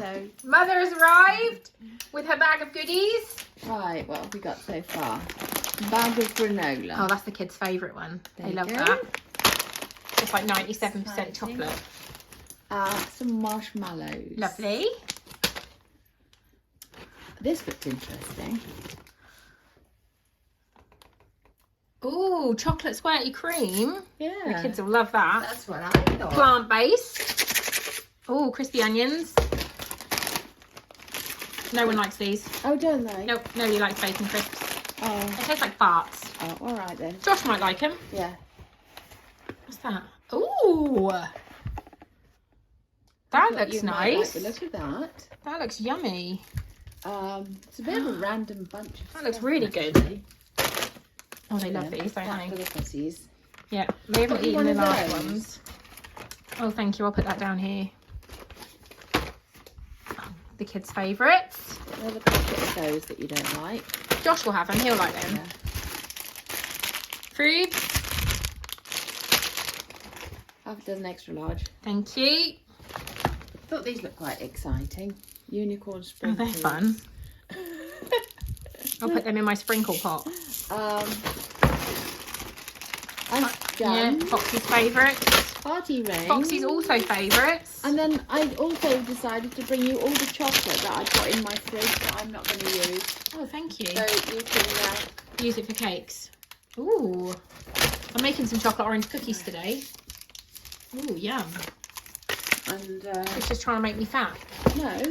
Hello. Mother has arrived with her bag of goodies. Right, what have we got so far? Bag of granola. Oh, that's the kids' favourite one. There They you love go. that. It's like 97% Exciting. chocolate. Some marshmallows. Lovely. This looked interesting. Ooh, chocolate squirty cream. Yeah. The kids will love that. That's what I thought. Plant-based. Ooh, crispy onions. No one likes these. Oh, don't they? Nope, nobody likes bacon crisps. Oh. They taste like farts. Oh, all right then. Josh might like them. Yeah. What's that? Ooh. That looks You might nice. like the look of that. That looks yummy. It's a bit of a random bunch of That looks stuff, really good. actually. Oh, they love these, don't That for they? the pussies. Yeah, they haven't Got you eaten the one of last those? ones. Oh, thank you. I'll put that down here. The kids' favourites. Another packet of those that you don't like. Josh will have them. He'll like them. Yeah. Fruit. Half a dozen extra large. Thank you. Thought these looked quite exciting. Unicorn Oh, sprinkles. they're fun. I'll put them in my sprinkle pot. Ice Yeah, jam. Foxy's favourites. Party rain. Foxy's also favourites. And then I also decided to bring you all the chocolate that I've got in my fridge that I'm not going to use. Oh, thank you. So you can Use it for cakes. Ooh. I'm making some chocolate orange cookies today. Ooh, yum. and It's just trying to make me fat. no.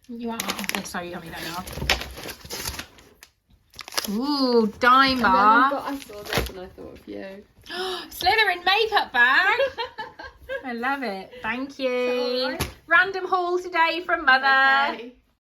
You are. They're so yummy, they are. Ooh, dime And then bar. I saw this and I thought of you. Slytherin makeup bag. I love it. Thank you. Is that all right? Random haul today from Mother. Okay.